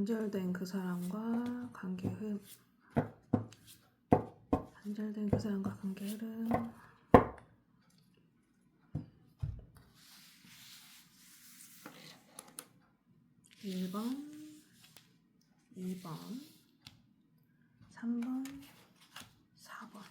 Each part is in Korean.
단절된 그 사람과 관계 흐름. 단절된 그 사람과 관계 흐름. 1번, 2번, 3번, 4번.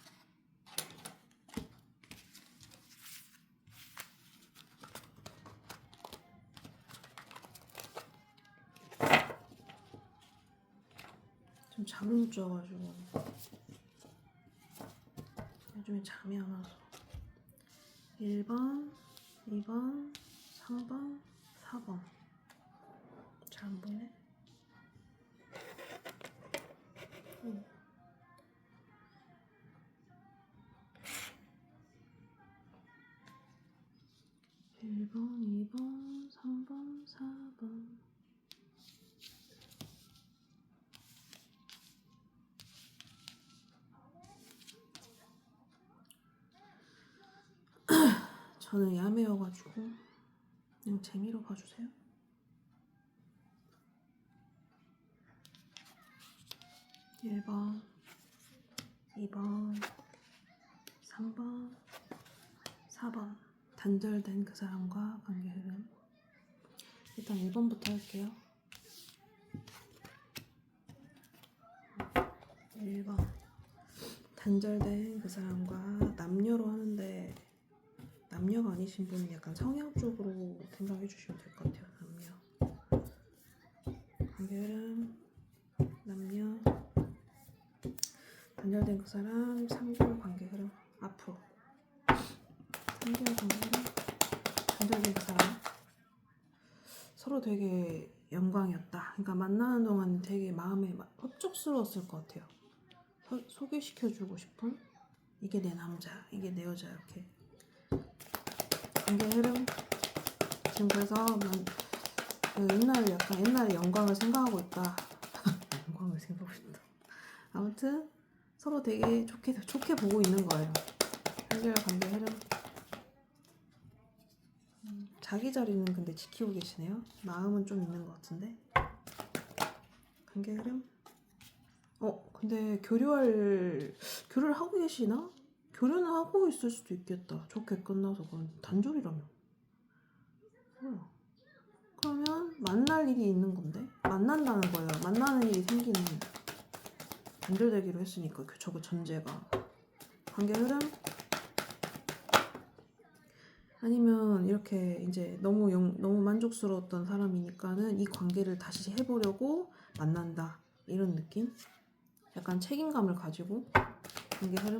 좀 잠을 못 자가지고 요즘에 잠이 안 와서. 1번, 2번, 3번, 4번. 잘 안 보이네. 1번, 2번, 3번, 4번. 저는 야매여가지고 그냥 재미로 봐주세요. 1번, 2번, 3번, 4번. 단절된 그 사람과 관계 흐름. 일단 1번부터 할게요. 1번. 단절된 그 사람과 남녀로 하는데 남녀가 아니신 분은 약간 성향 쪽으로 생각해 주시면 될 것 같아요. 남녀. 관계 흐름. 남녀. 단절된 그 사람 3개월 관계 흐름. 앞으로 3개월 관계 흐름. 단절된 그 사람 서로 되게 영광이었다. 그러니까 만나는 동안 되게 마음에 흡족스러웠을 것 같아요. 소개시켜주고 싶은, 이게 내 남자, 이게 내 여자, 이렇게 관계 흐름. 지금 그래서 옛날 영광을 생각하고 있다. 영광을 생각하고 있다. 아무튼 서로 되게 좋게 보고 있는 거예요. 한결 관계 흐름. 자기 자리는 근데 지키고 계시네요. 마음은 좀 있는 것 같은데. 관계 흐름. 근데 교류를 하고 계시나? 교류는 하고 있을 수도 있겠다. 좋게 끝나서. 그건 단절이라며. 그러면 만날 일이 있는 건데? 만난다는 거예요. 만나는 일이 생기는. 단절되기로 했으니까 저거 전제가. 관계 흐름. 아니면 이렇게 이제 너무 만족스러웠던 사람이니까는 이 관계를 다시 해보려고 만난다, 이런 느낌? 약간 책임감을 가지고. 관계 흐름.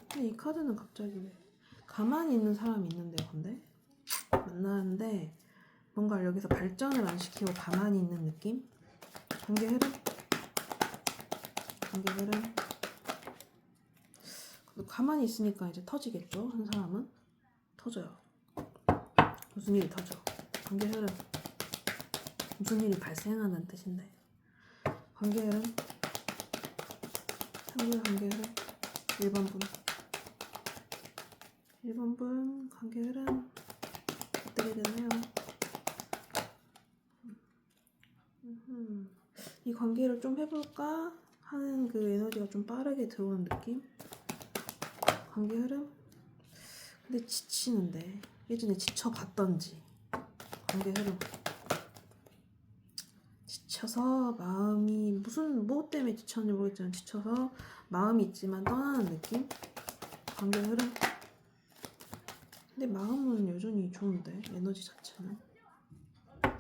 근데 이 카드는 갑자기 왜 가만히 있는 사람이 있는데요. 근데 만나는데 뭔가 여기서 발전을 안 시키고 가만히 있는 느낌? 관계 흐름. 관계 흐름. 가만히 있으니까 이제 터지겠죠. 한 사람은 터져요. 무슨 일이 터져. 관계 흐름. 무슨 일이 발생하는 뜻인데. 관계 흐름. 상대 관계 흐름. 1번 분. 1번 분 관계 흐름 어떻게 되나요? 이 관계를 좀 해볼까 하는 그 에너지가 좀 빠르게 들어오는 느낌? 관계 흐름? 근데 지치는데. 예전에 지쳐봤던지. 관계 흐름. 지쳐서 마음이 뭐 때문에 지쳤는지 모르겠지만 지쳐서 마음이 있지만 떠나는 느낌? 관계 흐름. 근데 마음은 여전히 좋은데, 에너지 자체는.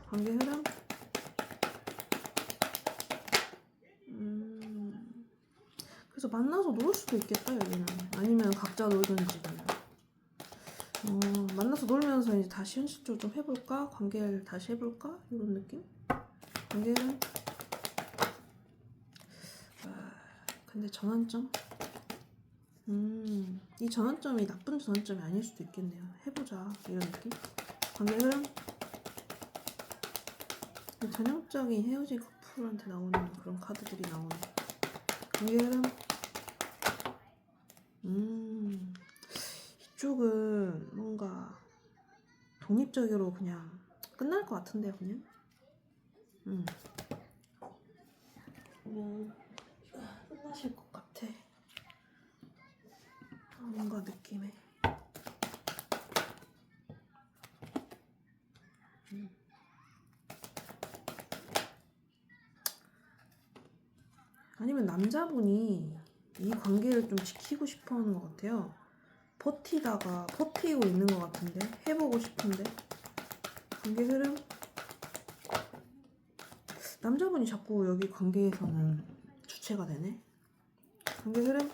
관계 흐름. 그래서 만나서 놀 수도 있겠다, 여기는. 아니면 각자 놀든지. 만나서 놀면서 이제 다시 현실적으로 좀 해볼까? 관계를 다시 해볼까? 이런 느낌? 관계 흐름. 근데 전환점? 이 전환점이 나쁜 전환점이 아닐 수도 있겠네요. 해보자, 이런 느낌? 관계 흐름. 전형적인 헤어진 커플한테 나오는 그런 카드들이 나오네. 관계 흐름. 이쪽은 뭔가 독립적으로 그냥 끝날 것 같은데요, 그냥. 그냥 끝나실 것 같아. 뭔가 느낌에. 아니면 남자분이 이 관계를 좀 지키고 싶어 하는 것 같아요. 버티고 있는 것 같은데, 해보고 싶은데. 관계 흐름? 남자분이 자꾸 여기 관계에서는 주체가 되네. 관계 흐름?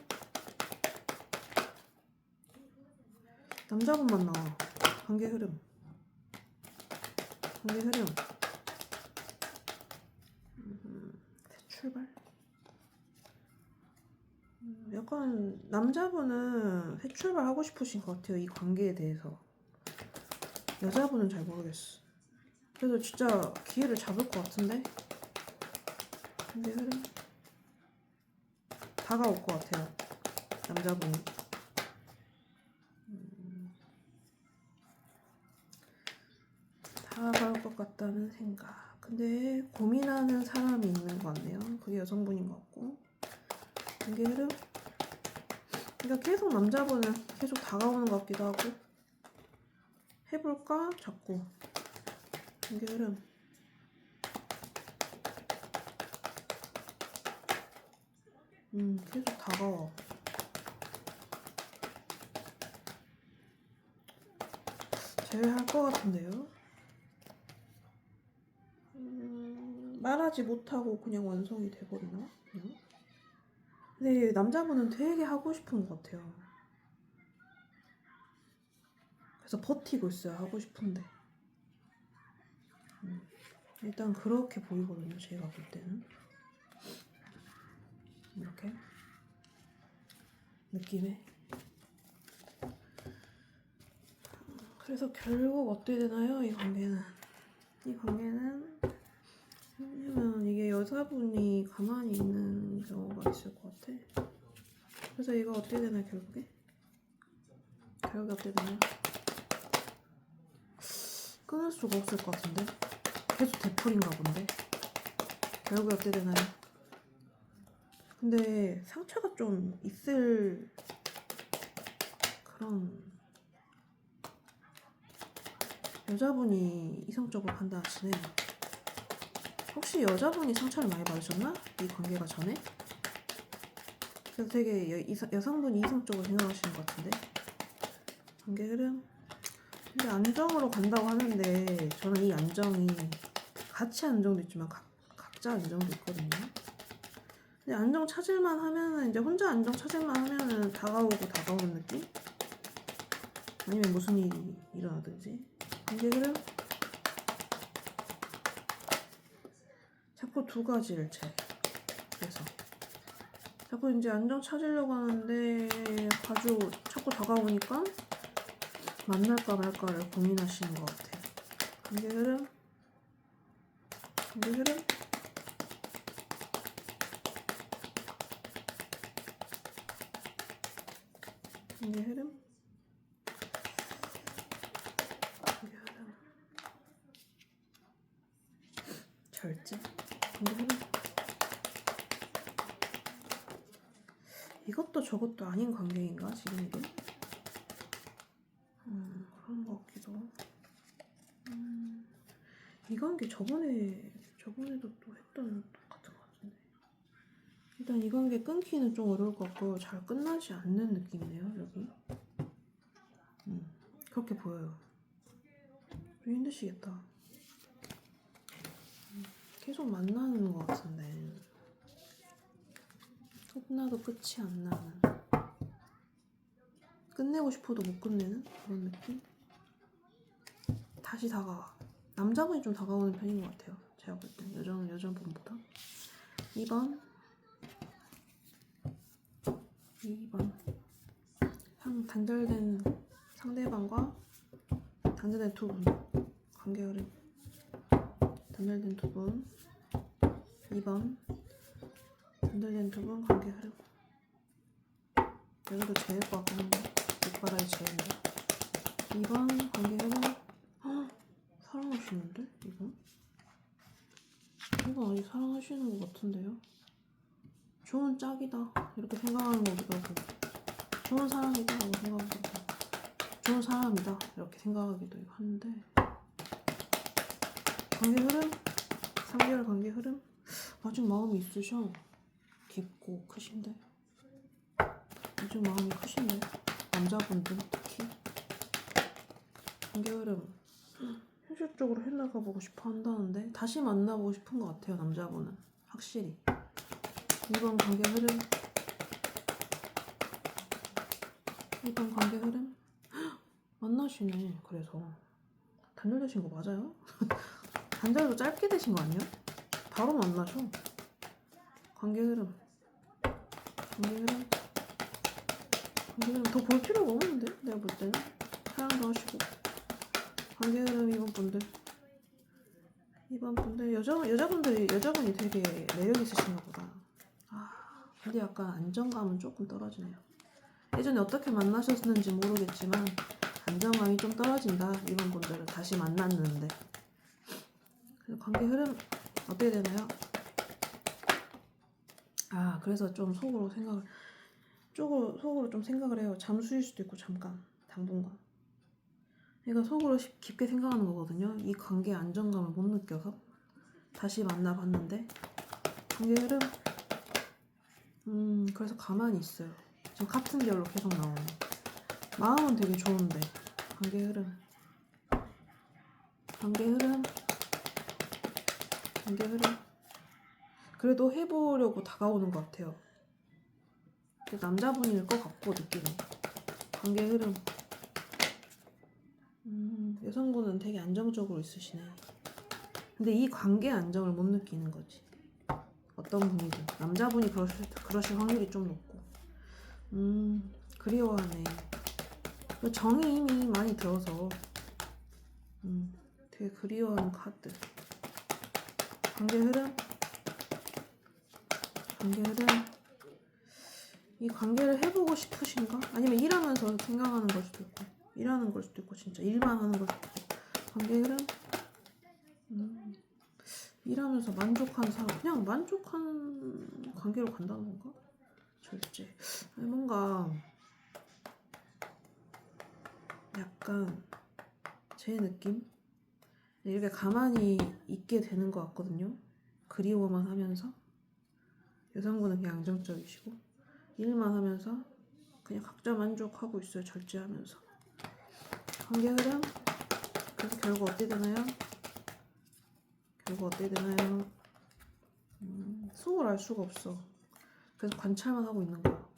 남자분만 나와. 관계 흐름. 관계 흐름. 출발? 약간 남자분은 새 출발하고 싶으신 것 같아요. 이 관계에 대해서. 여자분은 잘 모르겠어. 그래도 진짜 기회를 잡을 것 같은데? 관계 흐름? 다가올 것 같아요. 남자분이. 다가올 것 같다는 생각. 근데 고민하는 사람이 있는 것 같네요. 그게 여성분인 것 같고. 관계 흐름? 그러니까 계속 남자분은 계속 다가오는 것 같기도 하고. 해볼까? 자꾸. 관계 흐름. 계속 다가와. 제외할 것 같은데요? 말하지 못하고 그냥 완성이 돼버리나? 그냥? 근데 남자분은 되게 하고 싶은 것 같아요. 그래서 버티고 있어요. 하고 싶은데. 일단 그렇게 보이거든요. 제가 볼 때는. 이렇게. 느낌에. 그래서 결국 어떻게 되나요? 이 관계는. 왜냐면 이게 여자분이 가만히 있는 경우가 있을 것 같아. 그래서 이거 어떻게 되나요? 결국에 어떻게 되나요? 끊을 수가 없을 것 같은데. 계속 되풀인가 본데. 결국에 어떻게 되나요? 근데 상처가 좀 있을 그런 여자분이 이성적으로 판단하시네. 혹시 여자분이 상처를 많이 받으셨나? 이 관계가 전에? 그래서 되게 여성분이 이성적으로 생각하시는 것 같은데. 관계 흐름? 근데 안정으로 간다고 하는데 저는 이 안정이 같이 안정도 있지만 각자 안정도 있거든요. 근데 안정 찾을만 하면은 이제 혼자 안정 찾을만 하면은 다가오는 느낌? 아니면 무슨 일이 일어나든지. 관계 흐름? 자꾸 두 가지를 그래서 자꾸 이제 안정 찾으려고 하는데 자꾸 다가오니까 만날까 말까를 고민하시는 것 같아요. 관계 흐름? 관계 흐름? 관계 흐름? 관계 흐름? 절제? 관계 흐름? 이것도 저것도 아닌 관계인가 지금 이게? 그런 것 같기도. 이 관계 저번에도 또 했던 똑같은 것 같은데. 일단 이 관계 끊기는 좀 어려울 것 같고 잘 끝나지 않는 느낌이네요 여기. 그렇게 보여요. 좀 힘드시겠다. 계속 만나는 것 같은데 끝나도 끝이 안 나는, 끝내고 싶어도 못 끝내는 그런 느낌? 다시 다가와. 남자분이 좀 다가오는 편인 것 같아요. 제가 볼 땐 여자분보다. 2번 단절된 상대방과 단절된 두 분 관계 흐름. 단절된 두 분. 2번 단절된 두 분 관계 흐름. 여기도 제일 것 같긴 한데 밑바닥이 제일인데. 2번 관계 흐름. 사랑하시는데? 이건 아직 사랑하시는 것 같은데요? 좋은 짝이다 이렇게 생각하는 거기도 하고, 좋은 사람이다 라고 생각하기도 하고, 좋은 사람이다 이렇게 생각하기도 하는데, 관계 흐름? 3개월 관계 흐름? 아직 마음이 있으셔. 깊고 크신데, 아직 마음이 크신데, 남자분들 특히 관계 흐름 현실적으로 해나가보고 싶어 한다는데, 다시 만나보고 싶은 것 같아요. 남자분은 확실히. 이번 관계 흐름, 이번 관계 흐름 만나시네. 그래서 단절되신 거 맞아요? 단절도 짧게 되신 거 아니야? 바로 만나셔. 관계 흐름, 관계 흐름, 관계 흐름 더 볼 필요가 없는데, 내가 볼 때는. 사랑도 하시고. 관계 흐름 이번 분들 여자분이 되게 매력 있으신가 보다. 근데 약간 안정감은 조금 떨어지네요. 예전에 어떻게 만나셨는지 모르겠지만 안정감이 좀 떨어진다. 이번 분들은 다시 만났는데. 관계 흐름 어떻게 되나요? 그래서 좀 속으로 좀 생각을 해요. 잠수일 수도 있고 잠깐, 당분간. 그러니까 속으로 깊게 생각하는 거거든요. 이 관계의 안정감을 못 느껴서 다시 만나봤는데, 관계 흐름 그래서 가만히 있어요. 지금 같은 결로 계속 나오네. 마음은 되게 좋은데. 관계 흐름, 관계 흐름, 관계 흐름. 그래도 해보려고 다가오는 것 같아요. 남자분일 것 같고 느낌이. 관계 흐름. 여성분은 되게 안정적으로 있으시네. 근데 이 관계 안정을 못 느끼는 거지. 어떤 분이든. 남자분이 그러실 확률이 좀 높고. 그리워하네. 정이 이미 많이 들어서 되게 그리워하는 카드. 관계 흐름, 관계 흐름. 이 관계를 해보고 싶으신가? 아니면 일하면서 생각하는 걸 수도 있고, 일하는 걸 수도 있고, 진짜 일만 하는 걸 수도 있고. 관계 흐름. 일하면서 만족한 사람, 그냥 만족한 관계로 간다는 건가? 절제. 뭔가 약간 제 느낌? 이렇게 가만히 있게 되는 것 같거든요. 그리워만 하면서. 여성분은 그냥 안정적이시고 일만 하면서 그냥 각자 만족하고 있어요. 절제하면서. 관계 흐름. 그래서 결과 어떻게 되나요? 결과 어떻게 되나요? 속을 알 수가 없어. 그래서 관찰만 하고 있는 거야.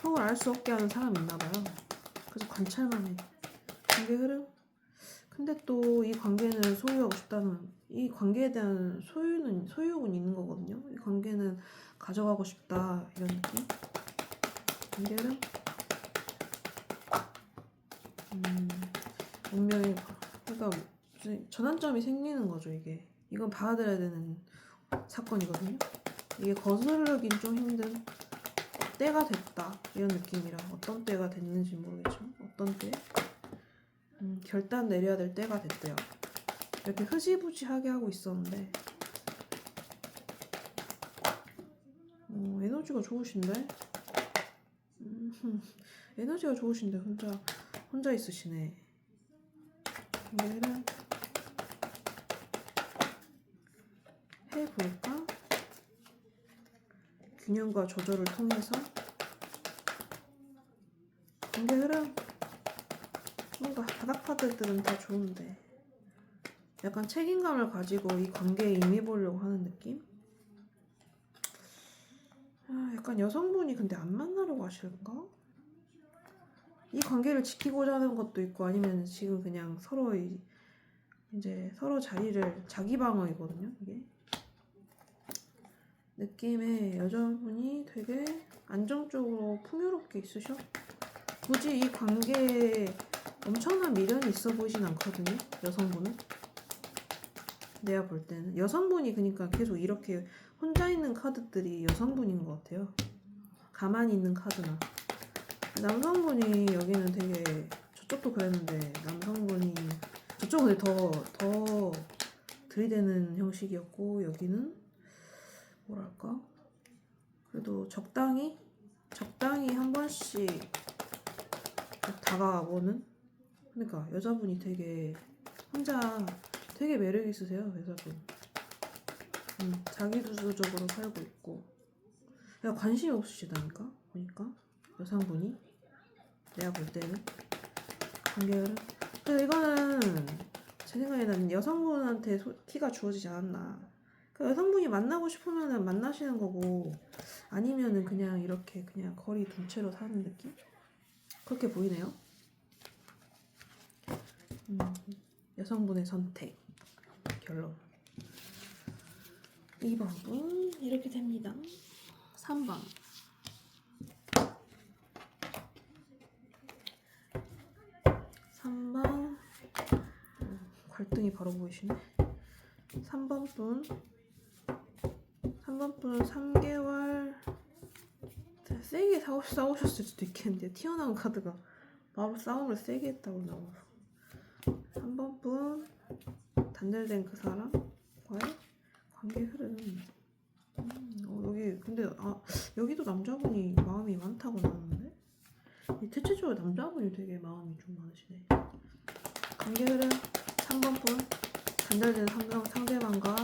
속을 알 수 없게 하는 사람이 있나봐요. 그래서 관찰만 해. 관계 흐름. 근데 또 이 관계는 소유하고 싶다는, 이 관계에 대한 소유욕은 있는 거거든요. 이 관계는 가져가고 싶다 이런 느낌. 관계 흐름. 운명의, 그러니까 전환점이 생기는 거죠. 이건 받아들여야 되는 사건이거든요. 이게 거스르긴 좀 힘든 때가 됐다 이런 느낌이라. 어떤 때가 됐는지 모르겠지만 어떤 때 결단 내려야 될 때가 됐대요. 이렇게 흐지부지하게 하고 있었는데 에너지가 좋으신데 에너지가 좋으신데 혼자 있으시네. 얘를 해볼까? 균형과 조절을 통해서. 관계 흐름. 뭔가 바닥 카드들은 다 좋은데 약간 책임감을 가지고 이 관계에 임해보려고 하는 느낌? 약간 여성분이 근데 안 만나려고 하실까? 이 관계를 지키고자 하는 것도 있고, 아니면 지금 그냥 서로 자리를 자기 방어이거든요. 이게 느낌에 여자분이 되게 안정적으로 풍요롭게 있으셔. 굳이 이 관계에 엄청난 미련이 있어 보이진 않거든요. 여성분은. 내가 볼 때는 여성분이 그러니까 계속 이렇게 혼자 있는 카드들이 여성분인 것 같아요. 가만히 있는 카드나. 남성분이 여기는 되게, 저쪽도 그랬는데 남성분이 저쪽은 더 들이대는 형식이었고, 여기는 뭐랄까, 그래도 적당히 한 번씩 다가오는. 그러니까 여자분이 되게 혼자 되게 매력 있으세요, 여자분. 자기주도적으로 살고 있고, 그냥 관심이 없으시다니까, 보니까 여성분이. 내가 볼 때는 관계를. 근데 이거는 제 생각에는 여성분한테 티가 주어지지 않았나. 그러니까 여성분이 만나고 싶으면은 만나시는 거고, 아니면은 그냥 이렇게 그냥 거리 둔 채로 사는 느낌? 그렇게 보이네요. 여성분의 선택. 결론. 2번 분 이렇게 됩니다. 3번. 갈등이 바로 보이시네. 3번 분 3개월 세게 싸우셨을 수도 있겠는데, 튀어나온 카드가 바로 싸움을 세게 했다고 나와서. 3번 분 단절된 그 사람과의 관계 흐름. 여기 근데 여기도 남자분이 마음이 많다고 나오는데, 대체적으로 남자분이 되게 마음이 좀 많으시네. 관계 흐름. 3번 분 단절된 상대방과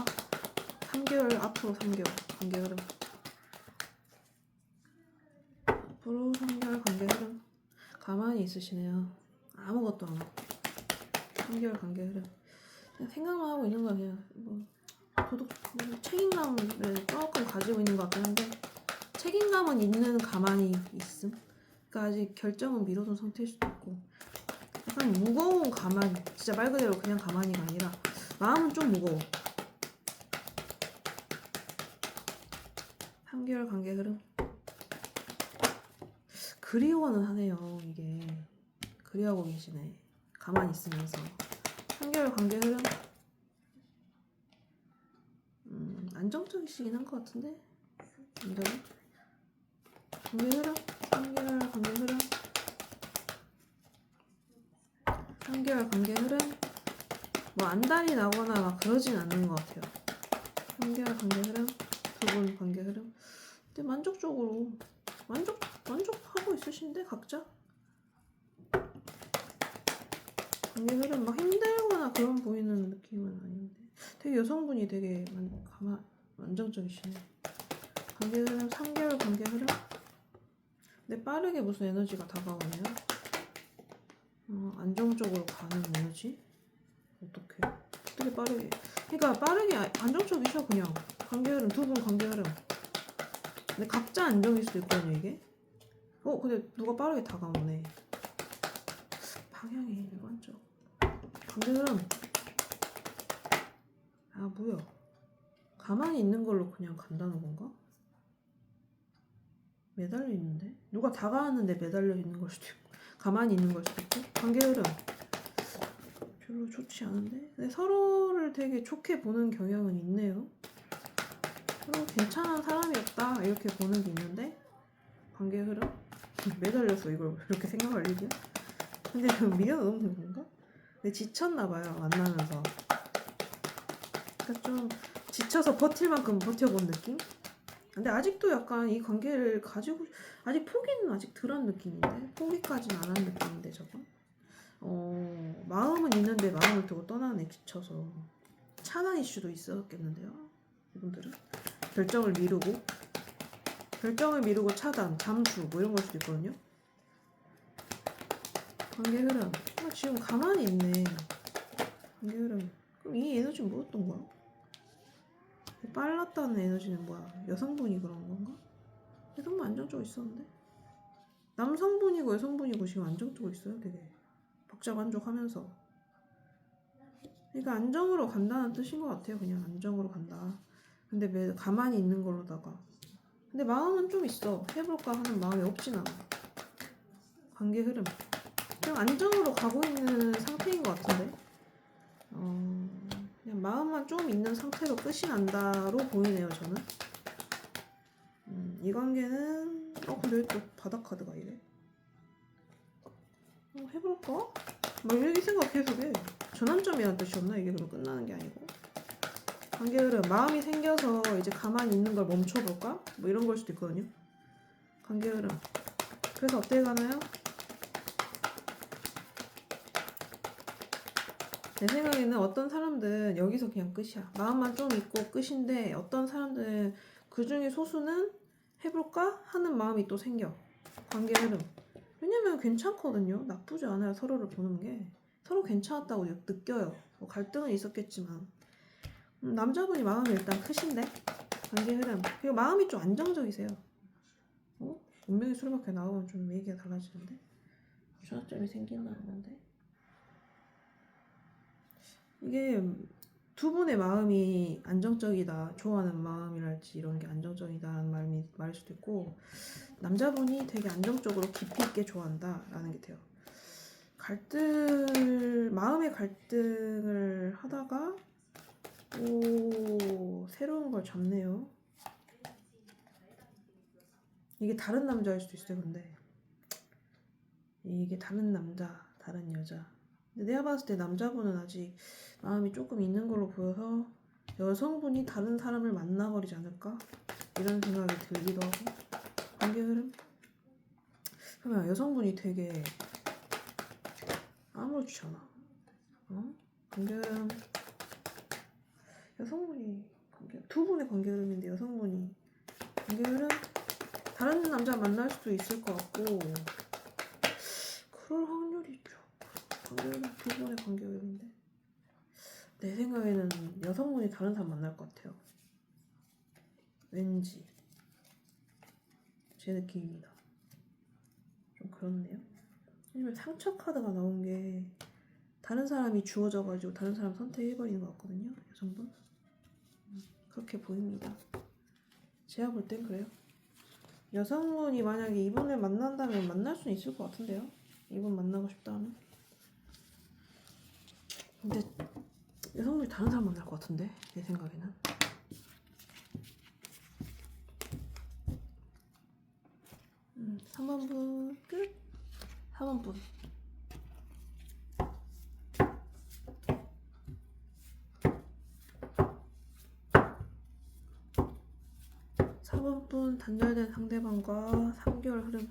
3개월 앞으로 3개월 관계 흐름. 앞으로 3개월 관계 흐름. 가만히 있으시네요. 아무것도 안 하고 3개월 관계 흐름. 그냥 생각만 하고 있는 거 아니에요. 책임감을 조금 가지고 있는 것 같긴 한데, 책임감은 있는 가만히 있음. 그러니까 아직 결정은 미뤄둔 상태일 수도 있고, 약간 무거운 가만히, 진짜 말 그대로 그냥 가만히가 아니라 마음은 좀 무거워. 3개월 관계 흐름. 그리워는 하네요. 이게 그리워하고 계시네, 가만히 있으면서. 3개월 관계 흐름. 안정적이시긴 한 것 같은데, 완전히. 관계 흐름. 3개월 관계 흐름. 3개월 관계 흐름. 뭐 안달이 나거나 막 그러진 않는 것 같아요. 3개월 관계 흐름. 두 분 관계 흐름. 근데 만족적으로 만족하고 있으신데, 각자 관계 흐름 막 힘들거나 그런 보이는 느낌은 아닌데, 되게 여성분이 되게 안정적이시네. 관계 흐름. 3개월 관계 흐름. 근데 빠르게 무슨 에너지가 다가오네요. 안정적으로 가는 에너지? 어떻게 빠르게. 그러니까 빠르게 안정적이셔, 그냥. 관계 흐름. 두 분 관계 흐름. 근데 각자 안정일 수도 있거든요, 이게. 근데 누가 빠르게 다가오네. 방향이 일관적. 관계 흐름. 뭐야. 가만히 있는 걸로 그냥 간다는 건가? 매달려 있는데? 누가 다가왔는데 매달려 있는 걸 수도 있고, 가만히 있는 걸 수도 있고. 관계 흐름. 별로 좋지 않은데? 근데 서로를 되게 좋게 보는 경향은 있네요. 서로 괜찮은 사람이었다, 이렇게 보는 게 있는데, 관계 흐름? 매달려서 이걸 이렇게 생각할 일이야? 근데 그럼 미련 없는 건가? 근데 지쳤나봐요, 만나면서. 그러니까 좀 지쳐서 버틸 만큼 버텨본 느낌? 근데 아직도 약간 이 관계를 가지고, 아직 포기는 아직 덜한 느낌인데, 포기까지는 안 한 느낌인데, 저건. 마음은 있는데 마음을 두고 떠나네, 지쳐서. 차단 이슈도 있었겠는데요, 이분들은. 결정을 미루고 차단, 잠수 뭐 이런 걸 수도 있거든요. 관계 흐름. 지금 가만히 있네. 관계 흐름. 그럼 이 에너지는 뭐였던 거야? 빨랐다는 에너지는 뭐야? 여성분이 그런 건가? 여성분 안정적으로 있었는데? 남성분이고 여성분이고 지금 안정적으로 있어요, 되게. 복잡만족하면서. 그러니까 안정으로 간다는 뜻인 것 같아요. 그냥 안정으로 간다. 근데 가만히 있는 걸로다가. 근데 마음은 좀 있어. 해볼까 하는 마음이 없진 않아. 관계 흐름. 그냥 안정으로 가고 있는 상태인 것 같은데. 그냥 마음만 좀 있는 상태로 끝이 난다로 보이네요, 저는. 이 관계는 근데 왜 또 바닥 카드가 이래? 해볼까? 막 이렇게 생각 계속 해. 전환점이라는 뜻이었나? 이게 그럼 끝나는 게 아니고. 관계 흐름, 마음이 생겨서 이제 가만히 있는 걸 멈춰볼까? 뭐 이런 걸 수도 있거든요. 관계 흐름. 그래서 어떻게 가나요? 내 생각에는 어떤 사람들은 여기서 그냥 끝이야. 마음만 좀 있고 끝인데 어떤 사람들은 그 중에 소수는 해볼까 하는 마음이 또 생겨. 관계 흐름. 왜냐면 괜찮거든요. 나쁘지 않아요. 서로를 보는 게. 서로 괜찮았다고 느껴요. 뭐 갈등은 있었겠지만. 남자분이 마음이 일단 크신데. 관계 흐름. 그리고 마음이 좀 안정적이세요. 운명의 수레바퀴 나오면 좀 얘기가 달라지는데. 전환점이 생긴다는 건데. 이게 두 분의 마음이 안정적이다, 좋아하는 마음이랄지 이런 게 안정적이다라는 말일 수도 있고, 남자분이 되게 안정적으로 깊이 있게 좋아한다라는 게 돼요. 마음의 갈등을 하다가 새로운 걸 잡네요. 이게 다른 남자일 수도 있어요. 근데 이게 다른 남자, 다른 여자. 근데 내가 봤을 때 남자분은 아직 마음이 조금 있는 걸로 보여서 여성분이 다른 사람을 만나버리지 않을까? 이런 생각이 들기도 하고. 관계 흐름? 그러면 여성분이 되게 아무렇지 않아. 관계 흐름. 두 분의 관계 흐름인데 여성분이 관계 흐름? 다른 남자 만날 수도 있을 것 같고, 그럴 확률이 있죠. 관계 흐름, 두 분의 관계 흐름인데. 내 생각에는 여성분이 다른 사람 만날 것 같아요. 왠지 제 느낌입니다. 좀 그렇네요. 왜냐면 상처 카드가 나온 게 다른 사람이 주어져가지고 다른 사람 선택해버리는 것 같거든요. 여성분. 그렇게 보입니다. 제가 볼 땐 그래요. 여성분이 만약에 이분을 만난다면 만날 수는 있을 것 같은데요. 이분 만나고 싶다 하면. 근데 여성분이 다른 사람 만날 것 같은데, 내 생각에는. 3번분 끝. 4번분. 4번분 단절된 상대방과 3개월 흐름.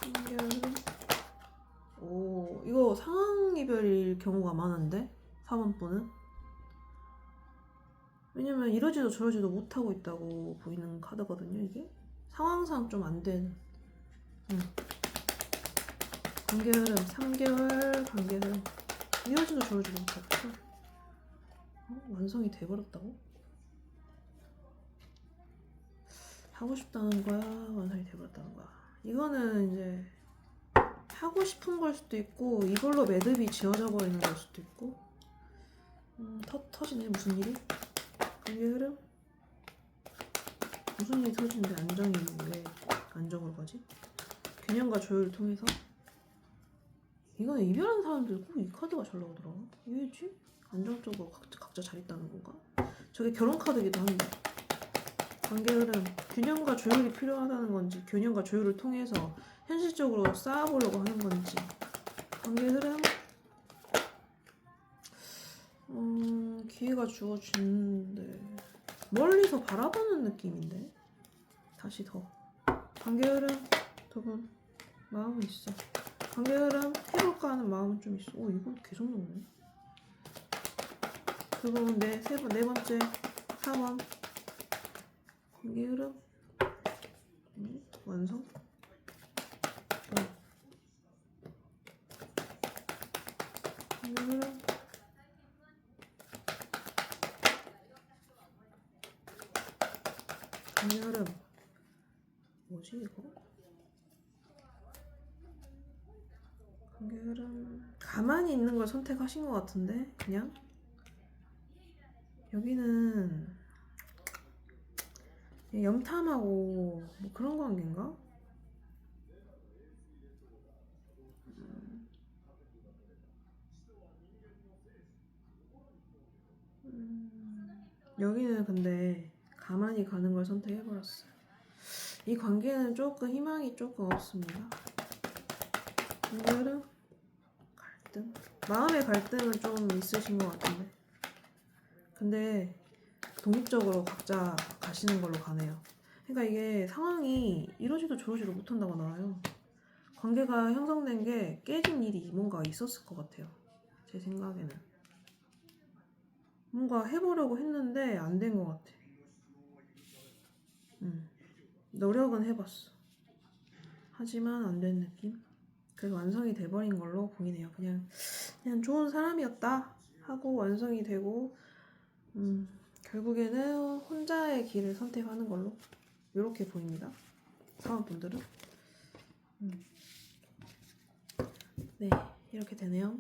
3개월 흐름. 이거 상황 이별일 경우가 많은데 4번분은. 왜냐면 이러지도 저러지도 못하고 있다고 보이는 카드거든요. 이게 상황상 좀 안된 관계 흐름. 3개월 관계 흐름. 이러지도 저러지도 못하고 완성이 돼버렸다고? 하고 싶다는 거야, 완성이 돼버렸다는 거야. 이거는 이제 하고 싶은 걸 수도 있고 이걸로 매듭이 지어져 버리는 걸 수도 있고. 터지네. 무슨 일이? 관계 흐름? 무슨 일이 터지는데 안정이 왜 안정으로 가지? 균형과 조율을 통해서? 이거는 이별한 사람들 꼭 이 카드가 잘 나오더라. 왜지? 안정적으로 각자 잘 있다는 건가? 저게 결혼 카드기도 한데. 관계 흐름. 균형과 조율이 필요하다는 건지, 균형과 조율을 통해서 현실적으로 쌓아보려고 하는 건지. 관계 흐름. 기회가 주어지는데 멀리서 바라보는 느낌인데. 다시 더. 관계 흐름. 두 분 마음은 있어. 관계 흐름 해볼까 하는 마음은 좀 있어. 이거 계속 나오네. 두 분, 네 번째 4번. 관계 흐름. 완성. 관계 흐름. 관계 흐름. 뭐지 이거? 관계 흐름. 가만히 있는 걸 선택하신 것 같은데 그냥. 여기는 염탐하고 뭐 그런 관계인가? 여기는 근데 가만히 가는 걸 선택해버렸어요. 이 관계는 조금 희망이 조금 없습니다. 관계는 갈등? 마음의 갈등은 좀 있으신 것 같은데. 근데 독립적으로 각자 가시는 걸로 가네요. 그러니까 이게 상황이 이러지도 저러지도 못한다고 나와요. 관계가 형성된 게 깨진 일이 뭔가 있었을 것 같아요. 제 생각에는. 뭔가 해보려고 했는데 안 된 것 같아. 노력은 해봤어. 하지만 안 된 느낌? 그래서 완성이 돼버린 걸로 보이네요. 그냥 좋은 사람이었다 하고 완성이 되고, 결국에는 혼자의 길을 선택하는 걸로 이렇게 보입니다. 사원분들은. 네, 이렇게 되네요.